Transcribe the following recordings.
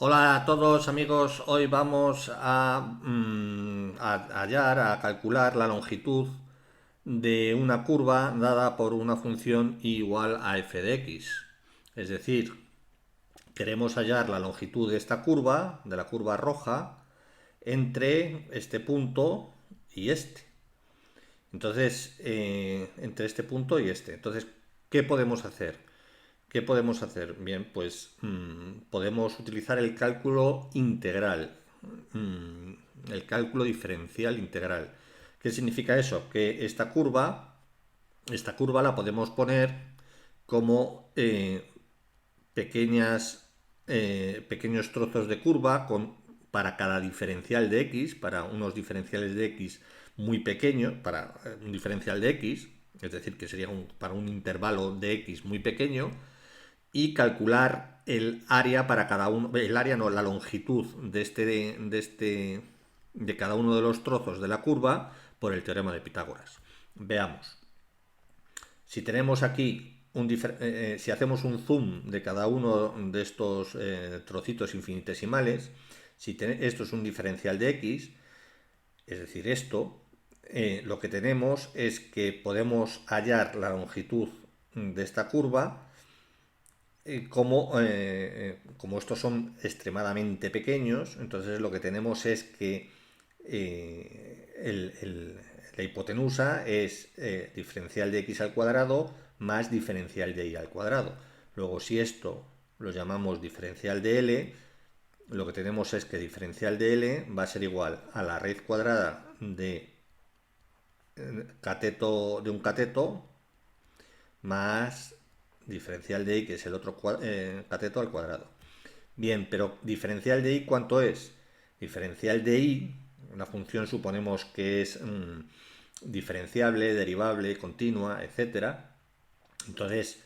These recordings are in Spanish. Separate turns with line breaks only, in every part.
Hola a todos amigos, hoy vamos a hallar, a calcular la longitud de una curva dada por una función y igual a f de x. Es decir, queremos hallar la longitud de esta curva, de la curva roja, entre este punto y este. Entonces, entre este punto y este. Entonces, ¿qué podemos hacer? ¿Qué podemos hacer? Bien, pues podemos utilizar el cálculo integral, el cálculo diferencial integral. ¿Qué significa eso? Que esta curva la podemos poner como pequeños trozos de curva para cada diferencial de x, para unos diferenciales de x muy pequeños, para un diferencial de x, es decir, que sería para un intervalo de x muy pequeño, y calcular el área para cada uno, el área no, la longitud de cada uno de los trozos de la curva por el teorema de Pitágoras. Veamos. Si tenemos aquí si hacemos un zoom de cada uno de estos trocitos infinitesimales, esto es un diferencial de x, es decir, esto, lo que tenemos es que podemos hallar la longitud de esta curva como estos son extremadamente pequeños, entonces lo que tenemos es que la hipotenusa es diferencial de x al cuadrado más diferencial de y al cuadrado. Luego, si esto lo llamamos diferencial de L, lo que tenemos es que diferencial de L va a ser igual a la raíz cuadrada de un cateto más diferencial de y, que es el otro cateto al cuadrado. Bien, pero diferencial de y, ¿cuánto es? Diferencial de y, una función suponemos que es diferenciable, derivable, continua, etcétera. Entonces,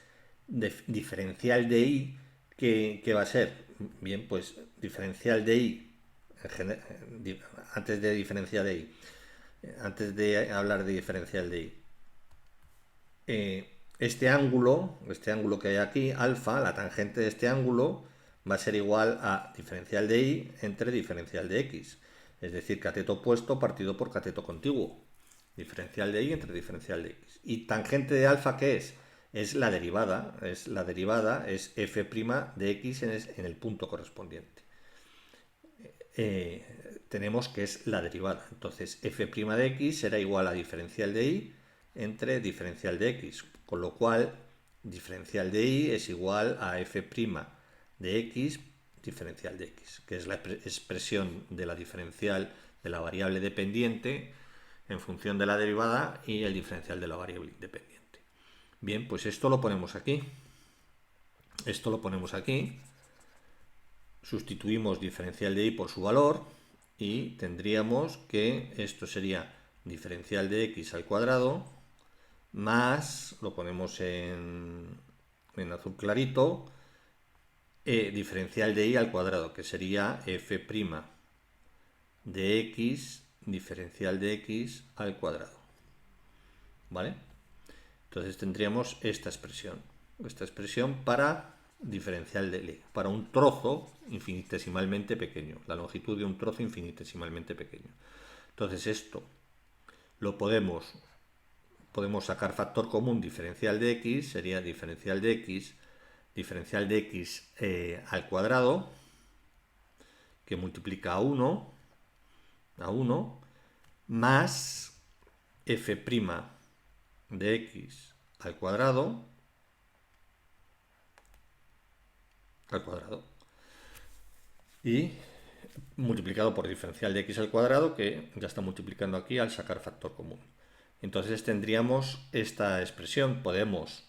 diferencial de y, ¿qué va a ser? Bien, pues diferencial de y, antes de diferencial de y, antes de hablar de diferencial de y, este ángulo que hay aquí, alfa, la tangente de este ángulo, va a ser igual a diferencial de y entre diferencial de x. Es decir, cateto opuesto partido por cateto contiguo. Diferencial de y entre diferencial de x. ¿Y tangente de alfa qué es? Es la derivada. Es f' de x en el punto correspondiente. Tenemos que es la derivada. Entonces, f' de x será igual a diferencial de y entre diferencial de x, con lo cual diferencial de y es igual a f' de x diferencial de x, que es la expresión de la diferencial de la variable dependiente en función de la derivada y el diferencial de la variable independiente. Bien, pues esto lo ponemos aquí. Esto lo ponemos aquí. Sustituimos diferencial de y por su valor y tendríamos que esto sería diferencial de x al cuadrado más, lo ponemos en azul clarito, diferencial de y al cuadrado, que sería f' de x diferencial de x al cuadrado. ¿Vale? Entonces tendríamos esta expresión para diferencial de L, para un trozo infinitesimalmente pequeño, la longitud de un trozo infinitesimalmente pequeño. Entonces esto lo podemos sacar factor común, diferencial de x, sería diferencial de x al cuadrado, que multiplica a 1 más f' de x al cuadrado y multiplicado por diferencial de x al cuadrado, que ya está multiplicando aquí al sacar factor común. Entonces tendríamos esta expresión. Podemos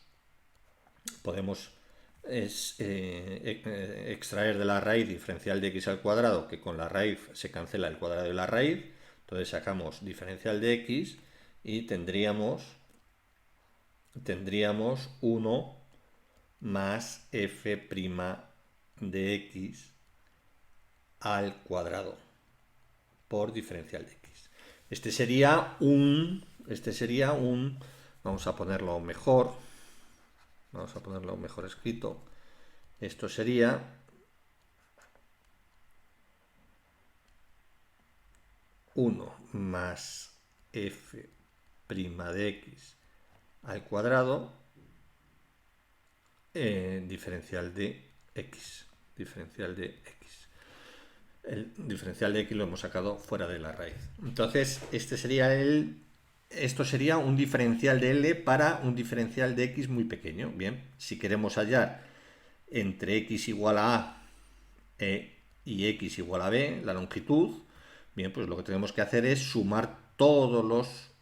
extraer de la raíz diferencial de x al cuadrado, que con la raíz se cancela el cuadrado de la raíz. Entonces sacamos diferencial de x y tendríamos 1 más f' de x al cuadrado por diferencial de x. Vamos a ponerlo mejor escrito. Esto sería 1 más f' de x al cuadrado diferencial de x. El diferencial de x lo hemos sacado fuera de la raíz. Entonces, esto sería un diferencial de L para un diferencial de x muy pequeño. Bien, si queremos hallar entre x igual a A y x igual a B, la longitud, bien, pues lo que tenemos que hacer es sumar todos los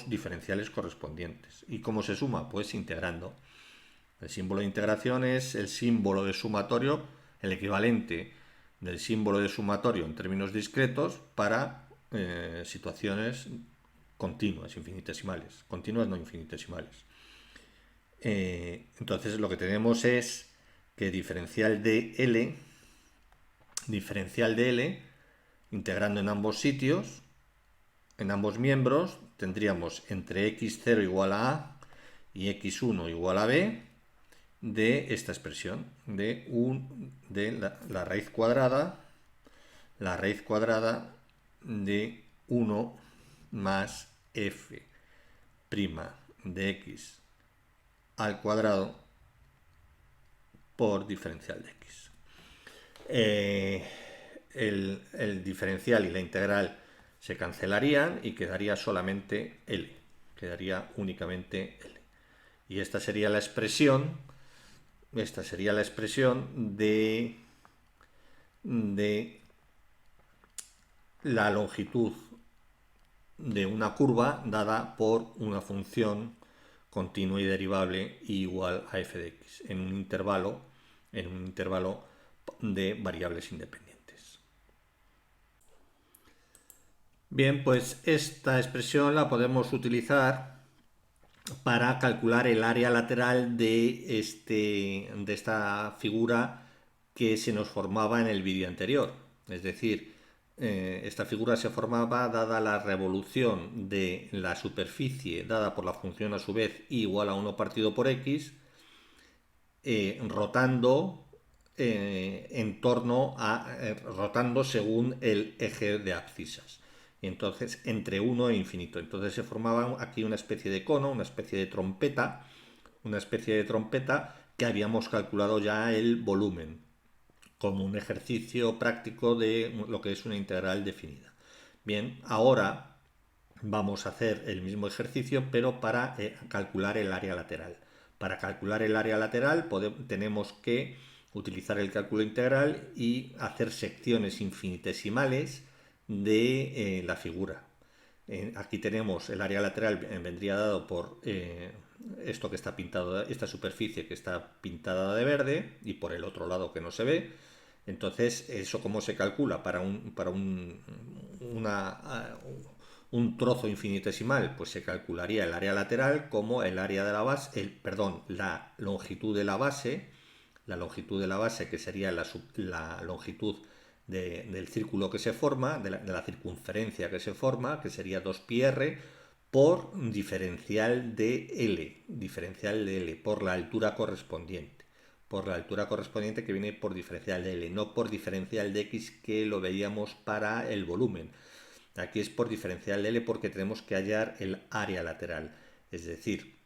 diferenciales correspondientes. ¿Y cómo se suma? Pues integrando. El símbolo de integración es el símbolo de sumatorio, el equivalente del símbolo de sumatorio en términos discretos para situaciones continuas, infinitesimales. Continuas, no infinitesimales. Entonces lo que tenemos es que diferencial de L, integrando en ambos sitios, en ambos miembros, tendríamos entre x0 igual a A y x1 igual a B, de esta expresión, de la raíz cuadrada de 1 más f' de x al cuadrado por diferencial de x. El diferencial y la integral se cancelarían y quedaría solamente L, quedaría únicamente L. Y esta sería la expresión de la longitud de una curva dada por una función continua y derivable igual a f de x en un intervalo de variables independientes. Bien, pues esta expresión la podemos utilizar para calcular el área lateral de esta figura que se nos formaba en el vídeo anterior. Es decir, esta figura se formaba dada la revolución de la superficie dada por la función a su vez igual a 1 partido por x, rotando rotando según el eje de abscisas. Y entonces entre 1 e infinito. Entonces se formaba aquí una especie de cono, una especie de trompeta que habíamos calculado ya el volumen como un ejercicio práctico de lo que es una integral definida. Bien, ahora vamos a hacer el mismo ejercicio pero para calcular el área lateral. Para calcular el área lateral tenemos que utilizar el cálculo integral y hacer secciones infinitesimales de la figura. Aquí tenemos el área lateral, vendría dado por esto que está pintado, esta superficie que está pintada de verde y por el otro lado que no se ve. Entonces, ¿eso cómo se calcula? Para un trozo infinitesimal, pues se calcularía el área lateral como el área de la base, la longitud de la base, que sería la longitud del círculo que se forma, de la circunferencia que se forma, que sería 2πr, por diferencial de L, por la altura correspondiente. Que viene por diferencial de L, no por diferencial de X, que lo veíamos para el volumen. Aquí es por diferencial de L porque tenemos que hallar el área lateral. Es decir,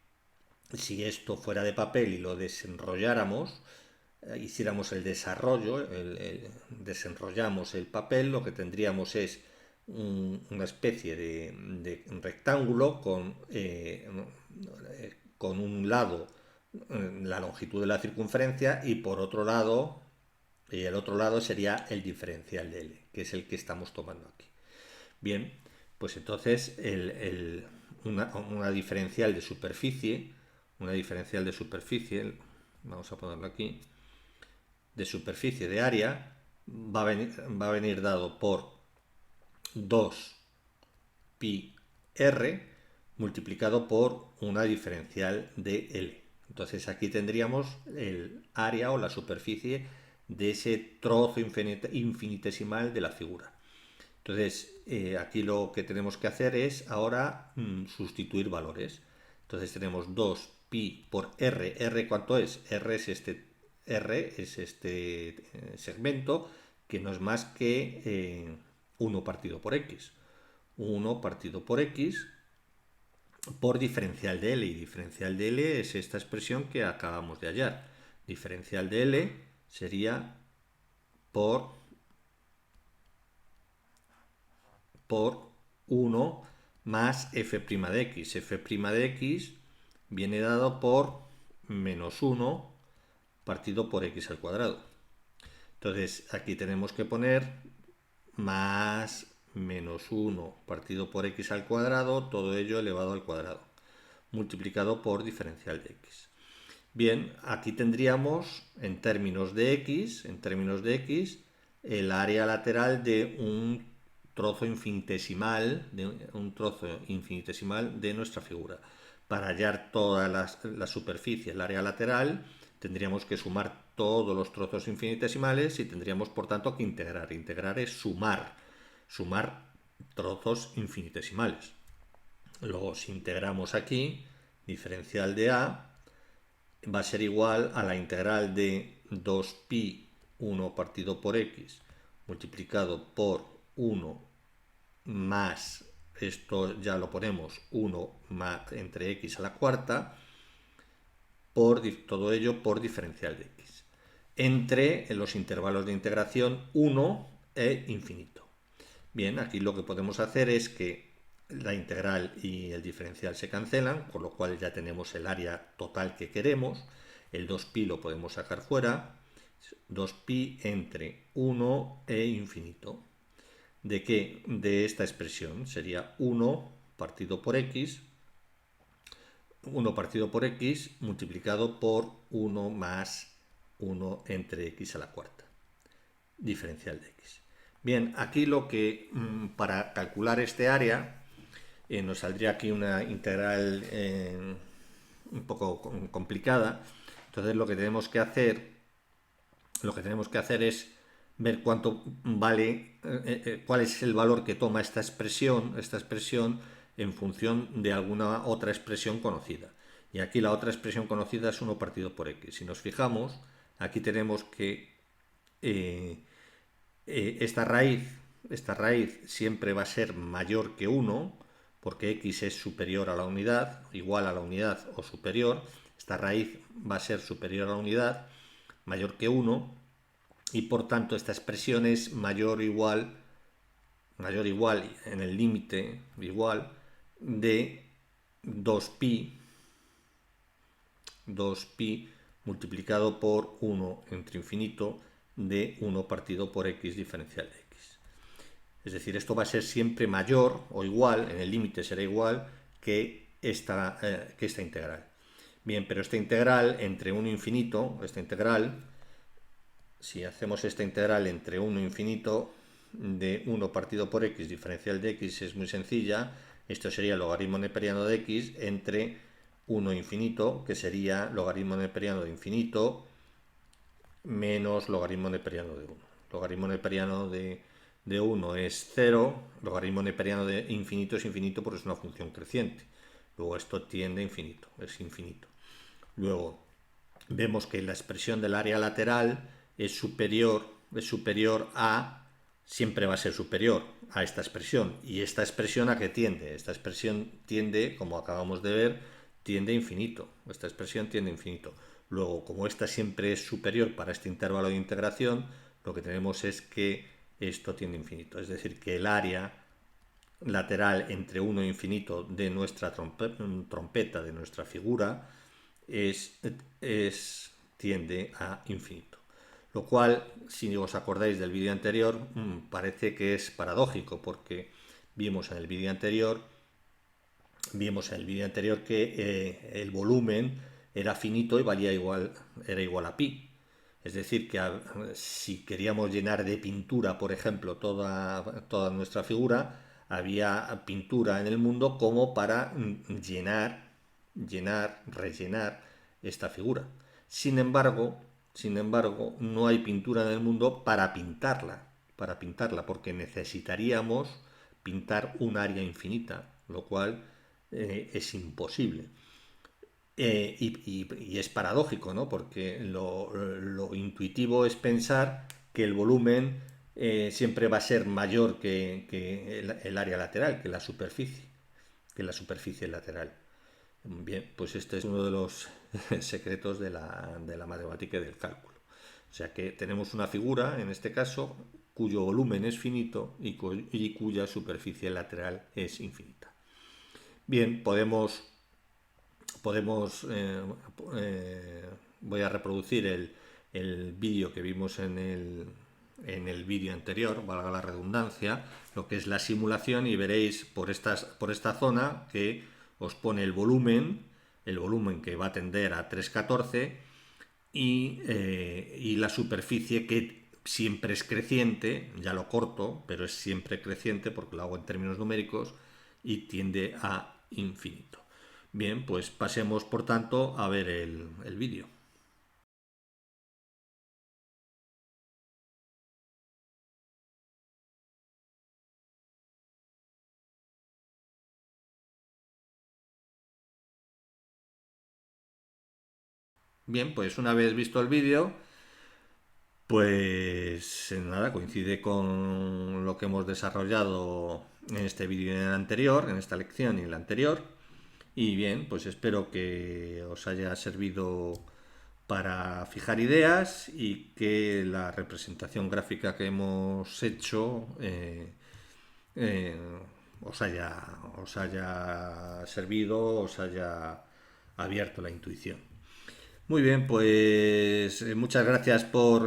si esto fuera de papel y lo desenrolláramos, hiciéramos el desarrollo, desenrollamos el papel, lo que tendríamos es una especie de rectángulo con un lado la longitud de la circunferencia y por otro lado, el otro lado sería el diferencial de L, que es el que estamos tomando aquí. Bien, pues entonces una diferencial de superficie, vamos a ponerlo aquí, de superficie de área, va a venir dado por 2πr multiplicado por una diferencial de L. Entonces aquí tendríamos el área o la superficie de ese trozo infinitesimal de la figura. Entonces aquí lo que tenemos que hacer es ahora sustituir valores. Entonces tenemos 2π por r. ¿R cuánto es? R es este segmento, que no es más que 1 partido por x. 1 partido por x por diferencial de L, y diferencial de L es esta expresión que acabamos de hallar. Diferencial de L sería por 1 más f' de x. F' de x viene dado por menos 1 partido por x al cuadrado. Entonces aquí tenemos que poner más menos 1 partido por x al cuadrado, todo ello elevado al cuadrado, multiplicado por diferencial de x. Bien, aquí tendríamos en términos de x, el área lateral de un trozo infinitesimal, de nuestra figura. Para hallar toda la superficie, el área lateral, tendríamos que sumar todos los trozos infinitesimales y tendríamos por tanto que integrar. Integrar es sumar trozos infinitesimales. Luego, si integramos aquí, diferencial de a va a ser igual a la integral de 2pi 1 partido por x multiplicado por 1 más, esto ya lo ponemos, 1 más entre x a la cuarta, por todo ello por diferencial de x, entre los intervalos de integración 1 e infinito. Bien, aquí lo que podemos hacer es que la integral y el diferencial se cancelan, con lo cual ya tenemos el área total que queremos. El 2pi lo podemos sacar fuera. 2pi entre 1 e infinito. ¿De qué? De esta expresión. Sería 1 partido por x. 1 partido por x multiplicado por 1 más 1 entre x a la cuarta. Diferencial de x. Bien, aquí lo que para calcular este área nos saldría aquí una integral un poco complicada. Entonces lo que tenemos que hacer es ver cuánto vale, cuál es el valor que toma esta expresión en función de alguna otra expresión conocida. Y aquí la otra expresión conocida es 1 partido por x. Si nos fijamos, aquí tenemos que esta raíz siempre va a ser mayor que 1, porque x es superior a la unidad, igual a la unidad o superior. Esta raíz va a ser superior a la unidad, mayor que 1, y por tanto esta expresión es mayor o igual en el límite igual de 2pi multiplicado por 1 entre infinito de 1 partido por x diferencial de x. Es decir, esto va a ser siempre mayor o igual, en el límite será igual que esta integral. Bien, pero esta integral entre 1 e infinito, si hacemos esta integral entre 1 e infinito de 1 partido por x diferencial de x, es muy sencilla. Esto sería logaritmo neperiano de x entre 1 e infinito, que sería logaritmo neperiano de infinito menos logaritmo neperiano de 1. Logaritmo neperiano de 1 es 0, logaritmo neperiano de infinito es infinito porque es una función creciente. Luego esto tiende a infinito, es infinito. Luego vemos que la expresión del área lateral es superior a, siempre va a ser superior a esta expresión. ¿Y esta expresión a qué tiende? Esta expresión tiende, como acabamos de ver, tiende a infinito. Esta expresión tiende a infinito. Luego, como esta siempre es superior para este intervalo de integración, lo que tenemos es que esto tiende a infinito. Es decir, que el área lateral entre 1 e infinito de nuestra trompeta, de nuestra figura, tiende a infinito. Lo cual, si os acordáis del vídeo anterior, parece que es paradójico, porque vimos en el vídeo anterior que el volumen era finito y era igual a pi. Es decir, que si queríamos llenar de pintura, por ejemplo, toda nuestra figura, había pintura en el mundo como para rellenar esta figura. Sin embargo, no hay pintura en el mundo para pintarla, porque necesitaríamos pintar un área infinita, lo cual es imposible. Y es paradójico, ¿no? Porque lo intuitivo es pensar que el volumen siempre va a ser mayor que el área lateral, que la superficie lateral. Bien, pues este es uno de los secretos de la matemática y del cálculo. O sea que tenemos una figura, en este caso, cuyo volumen es finito y cuya superficie lateral es infinita. Bien, podemos voy a reproducir el vídeo que vimos en el vídeo anterior, valga la redundancia, lo que es la simulación, y veréis por esta zona que os pone el volumen que va a tender a 3,14 y la superficie que siempre es creciente, ya lo corto, pero es siempre creciente porque lo hago en términos numéricos y tiende a infinito. Bien, pues pasemos por tanto a ver el vídeo. Bien, pues una vez visto el vídeo, pues nada, coincide con lo que hemos desarrollado en este vídeo y en el anterior, en esta lección y en la anterior. Y bien, pues espero que os haya servido para fijar ideas y que la representación gráfica que hemos hecho eh, os haya servido, os haya abierto la intuición. Muy bien, pues muchas gracias por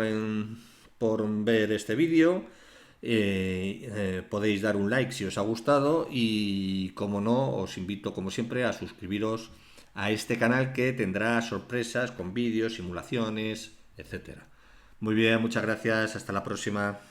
ver este vídeo. Podéis dar un like si os ha gustado y, como no, os invito como siempre a suscribiros a este canal, que tendrá sorpresas con vídeos, simulaciones, etcétera. Muy bien, muchas gracias, hasta la próxima.